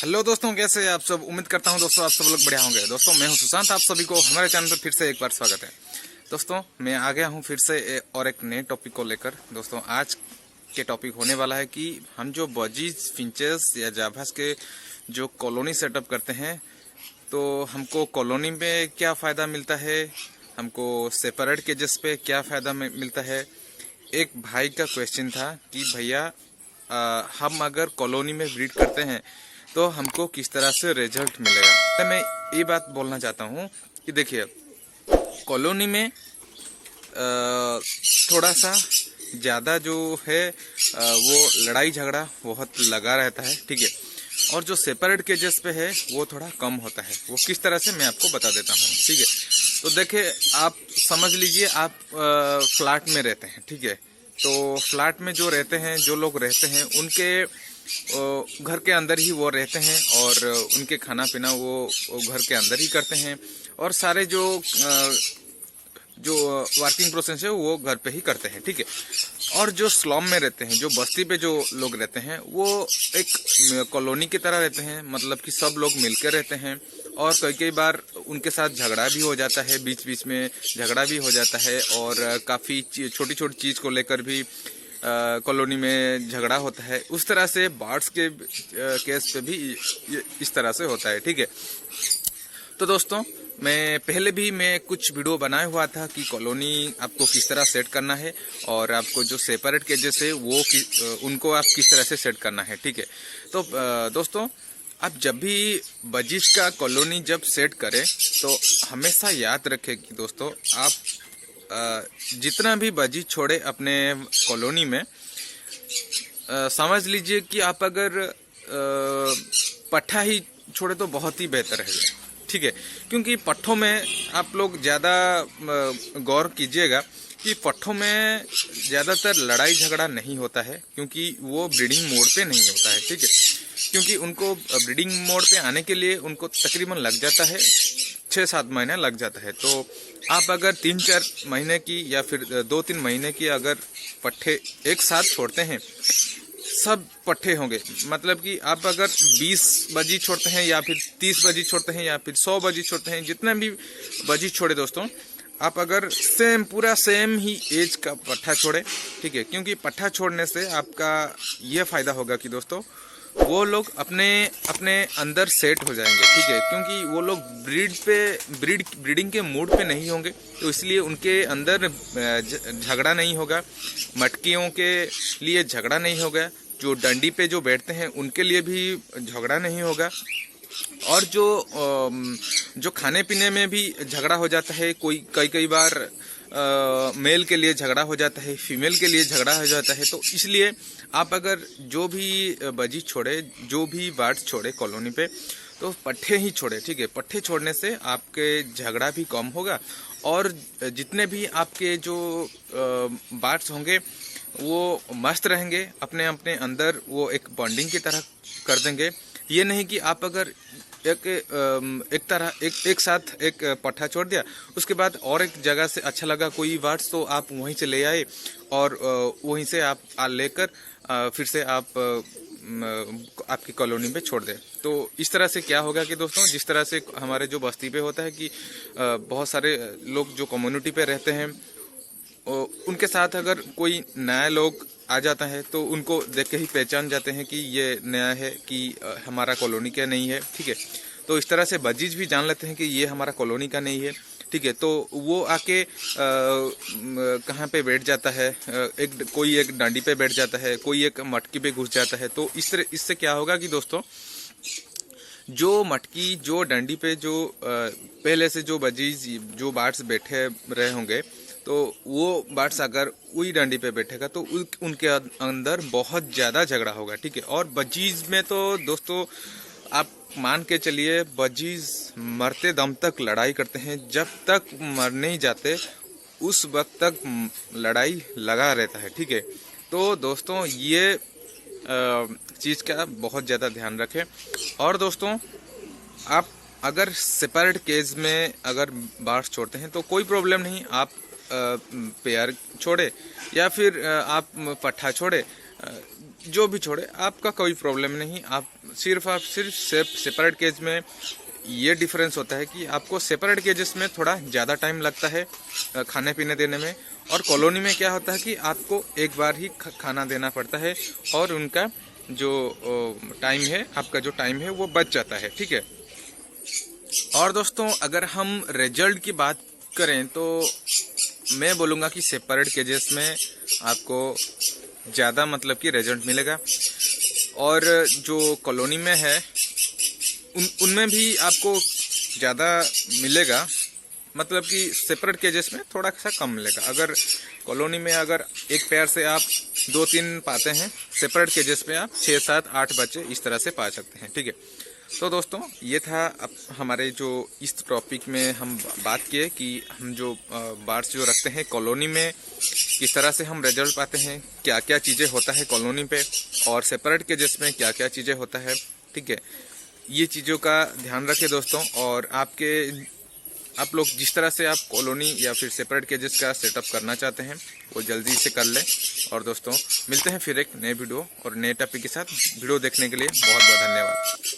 Hello दोस्तों, कैसे हैं आप सब। उम्मीद करता हूं दोस्तों आप सब लोग बढ़िया होंगे। दोस्तों मैं हूं सुशांत, आप सभी को हमारे चैनल पर फिर से एक बार स्वागत है। दोस्तों मैं आ गया हूं फिर से और एक नए टॉपिक को लेकर। दोस्तों आज के टॉपिक होने वाला है कि हम जो बजीज, फिंचेस या जाभास के जो कॉलोनी सेटअप करते हैं तो हमको कॉलोनी में क्या फ़ायदा मिलता है, हमको सेपरेट केजेस पे क्या फ़ायदा मिलता है। एक भाई का क्वेश्चन था कि भैया हम अगर कॉलोनी में ब्रीड करते हैं तो हमको किस तरह से रिजल्ट मिलेगा। तो मैं ये बात बोलना चाहता हूँ कि देखिए, कॉलोनी में थोड़ा सा ज़्यादा जो है वो लड़ाई झगड़ा बहुत लगा रहता है, ठीक है। और जो सेपरेट केजेस पे है वो थोड़ा कम होता है। वो किस तरह से मैं आपको बता देता हूँ, ठीक है। तो देखिए, आप समझ लीजिए आप फ्लैट में रहते हैं, ठीक है। तो फ्लैट में जो रहते हैं, जो लोग रहते हैं, उनके घर के अंदर ही वो रहते हैं और उनके खाना पीना वो घर के अंदर ही करते हैं और सारे जो वर्किंग प्रोसेस है वो घर पे ही करते हैं, ठीक है। और जो स्लम में रहते हैं, जो बस्ती पे जो लोग रहते हैं, वो एक कॉलोनी की तरह रहते हैं, मतलब कि सब लोग मिलकर रहते हैं। और कई बार उनके साथ झगड़ा भी हो जाता है, बीच बीच में झगड़ा भी हो जाता है और काफ़ी छोटी छोटी चीज़ को लेकर भी कॉलोनी में झगड़ा होता है। उस तरह से बार्ड्स के केस पे भी इस तरह से होता है, ठीक है। तो दोस्तों मैं कुछ वीडियो बनाया हुआ था कि कॉलोनी आपको किस तरह सेट करना है और आपको जो सेपरेट केजेस है वो उनको आप किस तरह से सेट करना है, ठीक है। तो दोस्तों, आप जब भी बजीज का कॉलोनी जब सेट करें तो हमेशा याद रखें कि दोस्तों आप जितना भी बजीज छोड़े अपने कॉलोनी में, समझ लीजिए कि आप अगर पट्ठा ही छोड़े तो बहुत ही बेहतर है, ठीक है। क्योंकि पट्ठों में आप लोग ज़्यादा गौर कीजिएगा कि पट्ठों में ज़्यादातर लड़ाई झगड़ा नहीं होता है, क्योंकि वो ब्रीडिंग मोड पे नहीं होता है, ठीक है। क्योंकि उनको ब्रीडिंग मोड पे आने के लिए उनको तकरीबन लग जाता है 6-7 महीने लग जाता है। तो आप अगर 3-4 महीने की या फिर 2-3 महीने की अगर पट्ठे एक साथ छोड़ते हैं, सब पट्ठे होंगे, मतलब कि आप अगर 20 बजी छोड़ते हैं या फिर 30 बजी छोड़ते हैं या फिर 100 बजी छोड़ते हैं, जितना भी बजी छोड़े दोस्तों, आप अगर पूरा सेम ही एज का पट्ठा छोड़े, ठीक है। क्योंकि पट्ठा छोड़ने से आपका ये फायदा होगा कि दोस्तों वो लोग अपने अंदर सेट हो जाएंगे, ठीक है। क्योंकि वो लोग ब्रीडिंग के मूड पे नहीं होंगे, तो इसलिए उनके अंदर झगड़ा नहीं होगा, मटकियों के लिए झगड़ा नहीं होगा, जो डंडी पे जो बैठते हैं उनके लिए भी झगड़ा नहीं होगा। और जो खाने पीने में भी झगड़ा हो जाता है, कई बार मेल के लिए झगड़ा हो जाता है, फीमेल के लिए झगड़ा हो जाता है। तो इसलिए आप अगर जो भी बजी छोड़े, जो भी बर्ड्स छोड़े कॉलोनी पे, तो पट्ठे ही छोड़े, ठीक है। पट्ठे छोड़ने से आपके झगड़ा भी कम होगा और जितने भी आपके जो बर्ड्स होंगे वो मस्त रहेंगे, अपने अंदर वो एक बॉन्डिंग की तरह कर देंगे। ये नहीं कि आप अगर एक साथ एक पट्ठा छोड़ दिया, उसके बाद और एक जगह से अच्छा लगा कोई बर्ड्स तो आप वहीं से ले आए और वहीं से आप लेकर फिर से आप आपकी कॉलोनी पे छोड़ दें। तो इस तरह से क्या होगा कि दोस्तों, जिस तरह से हमारे जो बस्ती पे होता है कि बहुत सारे लोग जो कम्युनिटी पे रहते हैं, उनके साथ अगर कोई नया लोग आ जाता है तो उनको देख के ही पहचान जाते हैं कि ये नया है, कि हमारा कॉलोनी का नहीं है, ठीक है। तो इस तरह से बजीज भी जान लेते हैं कि ये हमारा कॉलोनी का नहीं है, ठीक है। तो वो आके कहाँ पे बैठ जाता है, कोई एक डांडी पे बैठ जाता है, कोई एक मटकी पे घुस जाता है। तो इससे क्या होगा कि दोस्तों, जो मटकी, जो डंडी पे जो पहले से जो बजीज, जो बार्ड्स बैठे रहे होंगे, तो वो बर्ड्स अगर वही डंडी पे बैठेगा तो उनके अंदर बहुत ज़्यादा झगड़ा होगा, ठीक है। और बजीज में तो दोस्तों आप मान के चलिए, बजीज मरते दम तक लड़ाई करते हैं, जब तक मर नहीं जाते उस वक्त तक लड़ाई लगा रहता है, ठीक है। तो दोस्तों ये चीज़ का बहुत ज़्यादा ध्यान रखें। और दोस्तों, आप अगर सेपरेट केज में अगर बर्ड्स छोड़ते हैं तो कोई प्रॉब्लम नहीं, आप पेयर छोड़े या फिर आप पट्ठा छोड़े, जो भी छोड़े, आपका कोई प्रॉब्लम नहीं। आप सिर्फ सेपरेट केज में ये डिफरेंस होता है कि आपको सेपरेट केजेस में थोड़ा ज़्यादा टाइम लगता है खाने पीने देने में, और कॉलोनी में क्या होता है कि आपको एक बार ही खाना देना पड़ता है और उनका जो टाइम है, आपका जो टाइम है वो बच जाता है, ठीक है। और दोस्तों अगर हम रिजल्ट की बात करें तो मैं बोलूँगा कि सेपरेट केजेस में आपको ज़्यादा मतलब कि रिजल्ट मिलेगा, और जो कॉलोनी में है उनमें भी आपको ज़्यादा मिलेगा, मतलब कि सेपरेट केजेस में थोड़ा सा कम मिलेगा। अगर कॉलोनी में अगर एक पेयर से आप 2-3 पाते हैं, सेपरेट केजेस में आप 6-7-8 बच्चे इस तरह से पा सकते हैं, ठीक है। तो दोस्तों ये था अब हमारे जो इस टॉपिक में हम बात किए कि हम जो बार्ड्स जो रखते हैं कॉलोनी में, किस तरह से हम रिजल्ट पाते हैं, क्या क्या चीज़ें होता है कॉलोनी पे, और सेपरेट केजेस में क्या क्या चीज़ें होता है, ठीक है। ये चीज़ों का ध्यान रखें दोस्तों, और आप लोग जिस तरह से आप कॉलोनी या फिर सेपरेट केजेस का सेटअप करना चाहते हैं वो जल्दी से कर लें। और दोस्तों मिलते हैं फिर एक नए वीडियो और नए टॉपिक के साथ। वीडियो देखने के लिए बहुत बहुत धन्यवाद।